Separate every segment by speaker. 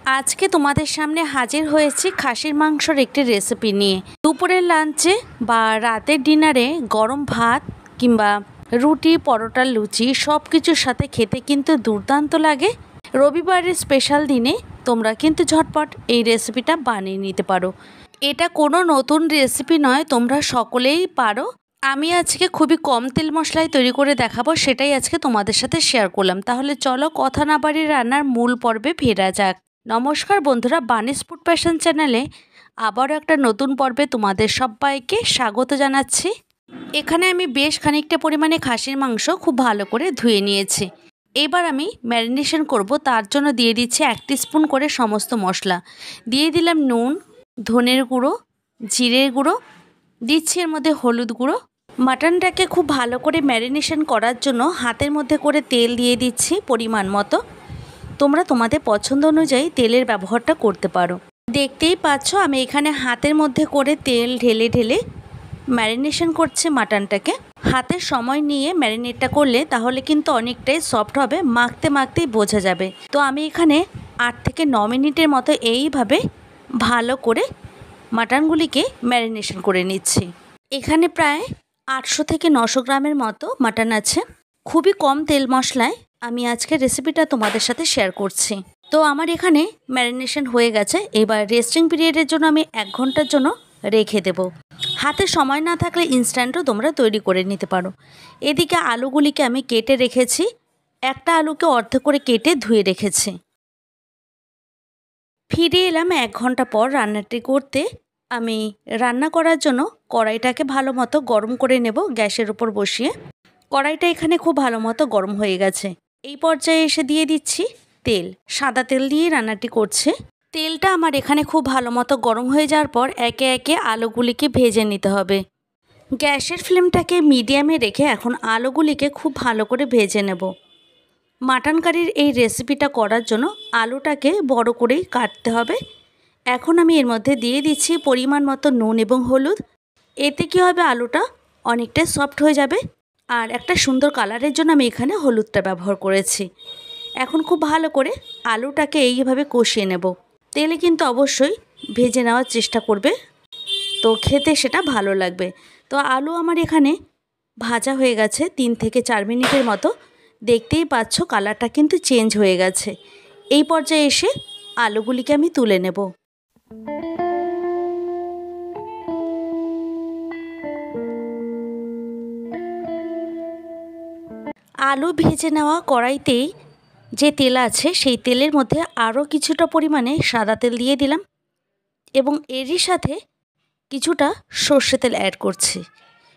Speaker 1: আজকে তোমাদের সামনে হাজির হয়েছি খাসির মাংসর একটি রেসিপি নিয়ে। দুপুরের লাঞ্চে বা রাতের ডিনারে গরম ভাত কিংবা রুটি, পরোটা, লুচি সব কিছুর সাথে খেতে কিন্তু দুর্দান্ত লাগে। রবিবারের স্পেশাল দিনে তোমরা কিন্তু ঝটপট এই রেসিপিটা বানিয়ে নিতে পারো। এটা কোনো নতুন রেসিপি নয়, তোমরা সকলেই পারো। আমি আজকে খুবই কম তেল মশলায় তৈরি করে দেখাবো, সেটাই আজকে তোমাদের সাথে শেয়ার করলাম। তাহলে চলো কথা না বাড়িয়ে রান্নার মূল পর্বে ফেরা যাক। নমস্কার বন্ধুরা, বানিস ফুড প্যাশন চ্যানেলে আবারও একটা নতুন পর্বে তোমাদের সবাইকে স্বাগত জানাচ্ছি। এখানে আমি বেশ খানিকটা পরিমাণে খাসির মাংস খুব ভালো করে ধুয়ে নিয়েছি। এবার আমি ম্যারিনেশন করব, তার জন্য দিয়ে দিচ্ছি 1 টিস্পুন করে সমস্ত মশলা। দিয়ে দিলাম নুন, ধনের গুঁড়ো, জিরের গুঁড়ো, দিচ্ছি এর মধ্যে হলুদ গুঁড়ো। মাটনটাকে খুব ভালো করে ম্যারিনেশন করার জন্য হাতের মধ্যে করে তেল দিয়ে দিচ্ছি পরিমাণ মতো। তোমরা তোমাদের পছন্দ অনুযায়ী তেলের ব্যবহারটা করতে পারো। দেখতেই পাচ্ছ আমি এখানে হাতের মধ্যে করে তেল ঢেলে ঢেলে ম্যারিনেশন করছি মাটনটাকে। হাতের সময় নিয়ে ম্যারিনেটটা করলে তাহলে কিন্তু অনেকটাই সফট হবে, মাখতে মাখতেই বোঝা যাবে। তো আমি এখানে 8 থেকে 9 মিনিটের মতো এইভাবে ভালো করে মাটনগুলিকে ম্যারিনেশন করে নিচ্ছি। এখানে প্রায় 800 থেকে 900 গ্রামের মতো মাটন আছে। খুবই কম তেল মশলায় আমি আজকে রেসিপিটা তোমাদের সাথে শেয়ার করছি। তো আমার এখানে ম্যারিনেশন হয়ে গেছে। এবার রেস্টিং পিরিয়ডের জন্য আমি 1 ঘন্টার জন্য রেখে দেব। হাতে সময় না থাকলে ইনস্ট্যান্টও তোমরা তৈরি করে নিতে পারো। এদিকে আলুগুলিকে আমি কেটে রেখেছি। একটা আলুকে অর্ধ করে কেটে ধুয়ে রেখেছি। ফিরে এলাম 1 ঘন্টা পর রান্নাটি করতে। আমি রান্না করার জন্য কড়াইটাকে ভালো মতো গরম করে নেব গ্যাসের উপর বসিয়ে। কড়াইটা এখানে খুব ভালো মতো গরম হয়ে গেছে। এই পর্যায়ে এসে দিয়ে দিচ্ছি তেল। সাদা তেল দিয়ে রান্নাটি করছে। তেলটা আমার এখানে খুব ভালো মতো গরম হয়ে যাওয়ার পর একে একে আলুগুলিকে ভেজে নিতে হবে। গ্যাসের ফ্লেমটাকে মিডিয়ামে রেখে এখন আলুগুলিকে খুব ভালো করে ভেজে নেব। মাটন কারির এই রেসিপিটা করার জন্য আলুটাকে বড় করেই কাটতে হবে। এখন আমি এর মধ্যে দিয়ে দিচ্ছি পরিমাণ মতো নুন এবং হলুদ। এতে কী হবে, আলুটা অনেকটাই সফট হয়ে যাবে। আর একটা সুন্দর কালারের জন্য আমি এখানে হলুদটা ব্যবহার করেছি। এখন খুব ভালো করে আলুটাকে এইভাবে কষিয়ে নেব। তেলে কিন্তু অবশ্যই ভেজে নেওয়ার চেষ্টা করবে, তো খেতে সেটা ভালো লাগবে। তো আলু আমার এখানে ভাজা হয়ে গেছে 3 থেকে 4 মিনিটের মতো। দেখতেই পাচ্ছ কালারটা কিন্তু চেঞ্জ হয়ে গেছে। এই পর্যায়ে এসে আলুগুলিকে আমি তুলে নেব। আলু ভেজে নেওয়া কড়াইতেই যে তেল আছে সেই তেলের মধ্যে আরও কিছুটা পরিমাণে সাদা তেল দিয়ে দিলাম এবং এরই সাথে কিছুটা সর্ষে তেল অ্যাড করছি।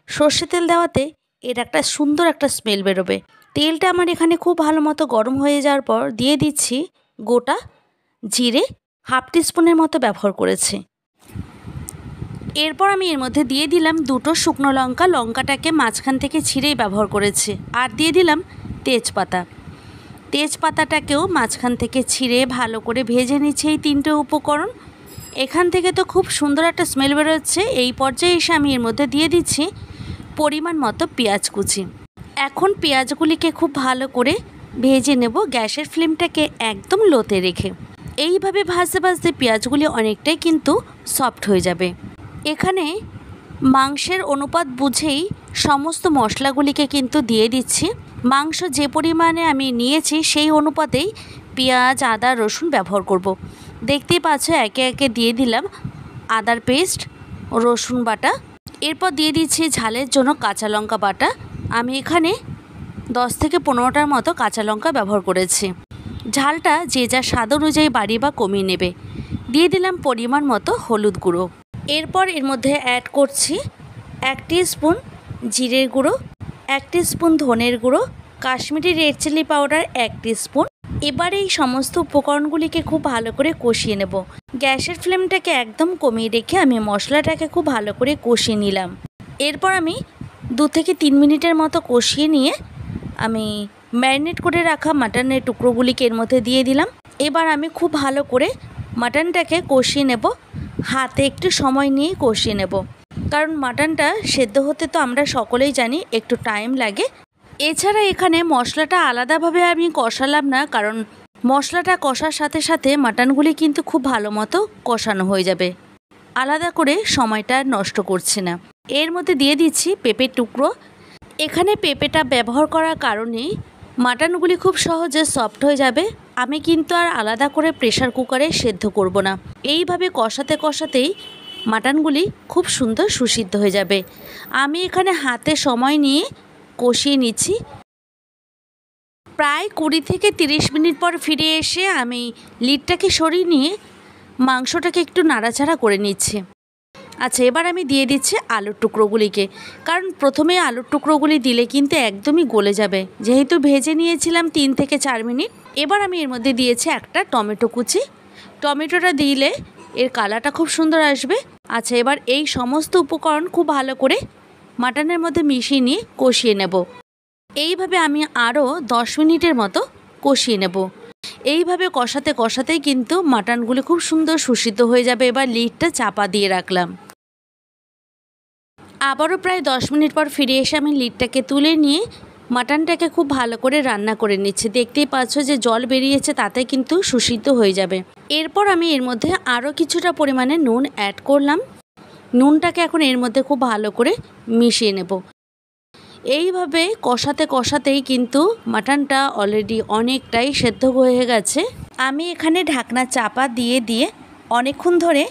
Speaker 1: সর্ষে তেল দেওয়াতে এর একটা সুন্দর একটা স্মেল বেরোবে। তেলটা আমার এখানে খুব ভালো মতো গরম হয়ে যাওয়ার পর দিয়ে দিচ্ছি গোটা জিরে, 1/2 টিস্পুনের মতো ব্যবহার করেছি। এরপর আমি এর মধ্যে দিয়ে দিলাম 2টো শুকনো লঙ্কা। লঙ্কাটাকে মাঝখান থেকে ছিঁড়েই ব্যবহার করেছি। আর দিয়ে দিলাম তেজপাতা। তেজপাতাটাকেও মাঝখান থেকে ছিঁড়ে ভালো করে ভেজে নিচ্ছি এই 3টে উপকরণ। এখান থেকে তো খুব সুন্দর একটা স্মেল বেরোচ্ছে। এই পর্যায়ে এসে আমি এর মধ্যে দিয়ে দিচ্ছি পরিমাণ মতো পেঁয়াজ কুচি। এখন পেঁয়াজগুলিকে খুব ভালো করে ভেজে নেব গ্যাসের ফ্লেমটাকে একদম লোতে রেখে। এইভাবে ভাজতে ভাজতে পেঁয়াজগুলি অনেকটাই কিন্তু সফট হয়ে যাবে। এখানে মাংসের অনুপাত বুঝেই সমস্ত মশলাগুলিকে কিন্তু দিয়ে দিচ্ছি। মাংস যে পরিমাণে আমি নিয়েছি সেই অনুপাতেই পেঁয়াজ, আদা, রসুন ব্যবহার করব। দেখতেই পাচ্ছ একে একে দিয়ে দিলাম আদার পেস্ট, রসুন বাটা। এরপর দিয়ে দিচ্ছি ঝালের জন্য কাঁচা লঙ্কা বাটা। আমি এখানে 10 থেকে 15টার মতো কাঁচা লঙ্কা ব্যবহার করেছি। ঝালটা যে যা স্বাদ অনুযায়ী বাড়িয়ে বা কমিয়ে নেবে। দিয়ে দিলাম পরিমাণ মতো হলুদ গুঁড়ো। এরপর এর মধ্যে অ্যাড করছি 1 টিস্পুন জিরের গুঁড়ো, 1 টিস্পুন ধনের গুঁড়ো, Kashmiri red chilli powder 1 teaspoon. এবার এই সমস্ত উপকরণগুলিকে খুব ভালো করে কষিয়ে নেব। গ্যাসের ফ্লেমটাকে একদম কমিয়ে রেখে আমি মশলাটাকে খুব ভালো করে কষিয়ে নিলাম। এরপর আমি 2 থেকে 3 মিনিটের মতো কষিয়ে নিয়ে আমি ম্যারিনেট করে রাখা মাটনের টুকরোগুলিকে এর মধ্যে দিয়ে দিলাম। এবার আমি খুব ভালো করে মাটনটাকে কষিয়ে নেব। হাতে একটু সময় নিয়ে কষিয়ে নেব, কারণ মাটনটা সেদ্ধ হতে তো আমরা সকলেই জানি একটু টাইম লাগে। এছাড়া এখানে মশলাটা আলাদাভাবে আমি কষালাম না, কারণ মশলাটা কষার সাথে সাথে মাটনগুলি কিন্তু খুব ভালো মতো কষানো হয়ে যাবে। আলাদা করে সময়টা নষ্ট করছি না। এর মধ্যে দিয়ে দিচ্ছি পেঁপের টুকরো। এখানে পেঁপেটা ব্যবহার করার কারণে মাটনগুলি খুব সহজে সফট হয়ে যাবে। আমি কিন্তু আর আলাদা করে প্রেসার কুকারে সেদ্ধ করব না। এইভাবে কষাতে কষাতেই মাটনগুলি খুব সুন্দর সুসিদ্ধ হয়ে যাবে। আমি এখানে হাতে সময় নিয়ে কষিয়ে নিচ্ছি। প্রায় 20 থেকে 30 মিনিট পর ফিরে এসে আমি লিডটাকে সরিয়ে নিয়ে মাংসটাকে একটু নাড়াচাড়া করে নিচ্ছি। আচ্ছা, এবার আমি দিয়ে দিচ্ছি আলুর টুকরোগুলিকে, কারণ প্রথমে আলুর টুকরোগুলি দিলে কিন্তু একদমই গলে যাবে, যেহেতু ভেজে নিয়েছিলাম 3 থেকে 4 মিনিট। এবার আমি এর মধ্যে দিয়েছি একটা টমেটো কুচি। টমেটোটা দিলে এর কালারটা খুব সুন্দর আসবে। আচ্ছা, এবার এই সমস্ত উপকরণ খুব ভালো করে মাটনের মধ্যে মিশিয়ে নিয়ে কষিয়ে নেব। এইভাবে আমি আরও 10 মিনিটের মতো কষিয়ে নেব। এইভাবে কষাতে কষাতেই কিন্তু মাটনগুলি খুব সুন্দর সুসিদ্ধ হয়ে যাবে। এবার লিডটা চাপা দিয়ে রাখলাম। আবারও প্রায় 10 মিনিট পর ফিরে এসে আমি লিডটাকে তুলে নিয়ে মাটনটাকে খুব ভালো করে রান্না করে নিচ্ছি। দেখতেই পাচ্ছ যে জল বেরিয়েছে, তাতে কিন্তু সুসিদ্ধ হয়ে যাবে। এরপর আমি এর মধ্যে আরও কিছুটা পরিমাণে নুন অ্যাড করলাম। নুনটাকে এখন এর মধ্যে খুব ভালো করে মিশিয়ে নেব। এইভাবে কষাতে কষাতেই কিন্তু মাটনটা অলরেডি অনেকটাই সেদ্ধ হয়ে গেছে। আমি এখানে ঢাকনা চাপা দিয়ে দিয়ে অনেকক্ষণ ধরে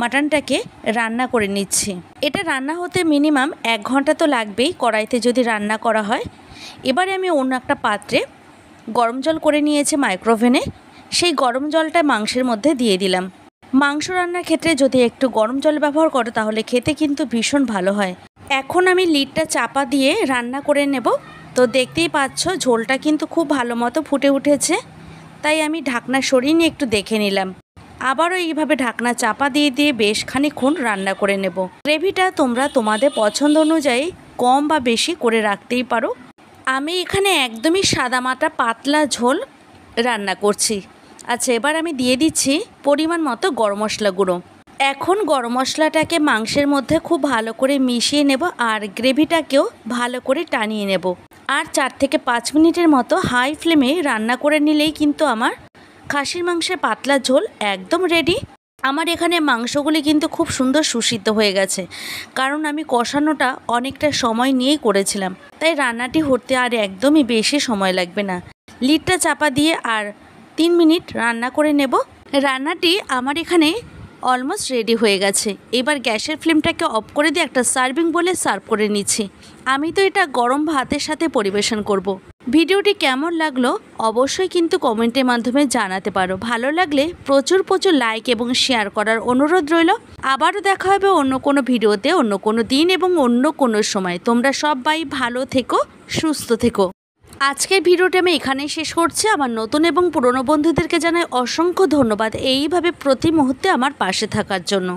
Speaker 1: মাটনটাকে রান্না করে নিচ্ছি। এটা রান্না হতে মিনিমাম 1 ঘন্টা তো লাগবেই, কড়াইতে যদি রান্না করা হয়। এবারে আমি অন্য একটা পাত্রে গরম জল করে নিয়েছি মাইক্রোওভেনে। সেই গরম জলটা মাংসের মধ্যে দিয়ে দিলাম। মাংস রান্নার ক্ষেত্রে যদি একটু গরম জল ব্যবহার করো তাহলে খেতে কিন্তু ভীষণ ভালো হয়। এখন আমি লিডটা চাপা দিয়ে রান্না করে নেব। তো দেখতেই পাচ্ছ ঝোলটা কিন্তু খুব ভালো মতো ফুটে উঠেছে, তাই আমি ঢাকনা সরিয়ে নিয়ে একটু দেখে নিলাম। আবারও এইভাবে ঢাকনা চাপা দিয়ে দিয়ে বেশ খানিকক্ষণ রান্না করে নেব। গ্রেভিটা তোমরা তোমাদের পছন্দ অনুযায়ী কম বা বেশি করে রাখতেই পারো। আমি এখানে একদমই সাদামাটা পাতলা ঝোল রান্না করছি। আচ্ছা, এবার আমি দিয়ে দিচ্ছি পরিমাণ মতো গরম মশলা গুঁড়ো। এখন গরম মশলাটাকে মাংসের মধ্যে খুব ভালো করে মিশিয়ে নেব আর গ্রেভিটাকেও ভালো করে টানিয়ে নেব। আর 4 থেকে 5 মিনিটের মতো হাই ফ্লেমে রান্না করে নিলেই কিন্তু আমার খাসির মাংসের পাতলা ঝোল একদম রেডি। আমার এখানে মাংসগুলি কিন্তু খুব সুন্দর সুসিদ্ধ হয়ে গেছে, কারণ আমি কষানোটা অনেকটা সময় নিয়েই করেছিলাম, তাই রান্নাটি হতে আর একদমই বেশি সময় লাগবে না। লিডটা চাপা দিয়ে আর 3 মিনিট রান্না করে নেব। রান্নাটি আমার এখানে অলমোস্ট রেডি হয়ে গেছে। এবার গ্যাসের ফ্লেমটাকে অফ করে দিয়ে একটা সার্ভিং বলে সার্ভ করে নিচ্ছি। আমি তো এটা গরম ভাতের সাথে পরিবেশন করব। ভিডিওটি কেমন লাগলো অবশ্যই কিন্তু কমেন্টের মাধ্যমে জানাতে পারো। ভালো লাগলে প্রচুর প্রচুর লাইক এবং শেয়ার করার অনুরোধ রইল। আবারও দেখা হবে অন্য কোনো ভিডিওতে, অন্য কোনো দিন এবং অন্য কোনো সময়। তোমরা সবাই ভালো থেকো, সুস্থ থেকো। আজকের ভিডিওটা আমি এখানেই শেষ করছি। আমার নতুন এবং পুরনো বন্ধুদেরকে জানাই অসংখ্য ধন্যবাদ এইভাবে প্রতি মুহূর্তে আমার পাশে থাকার জন্য।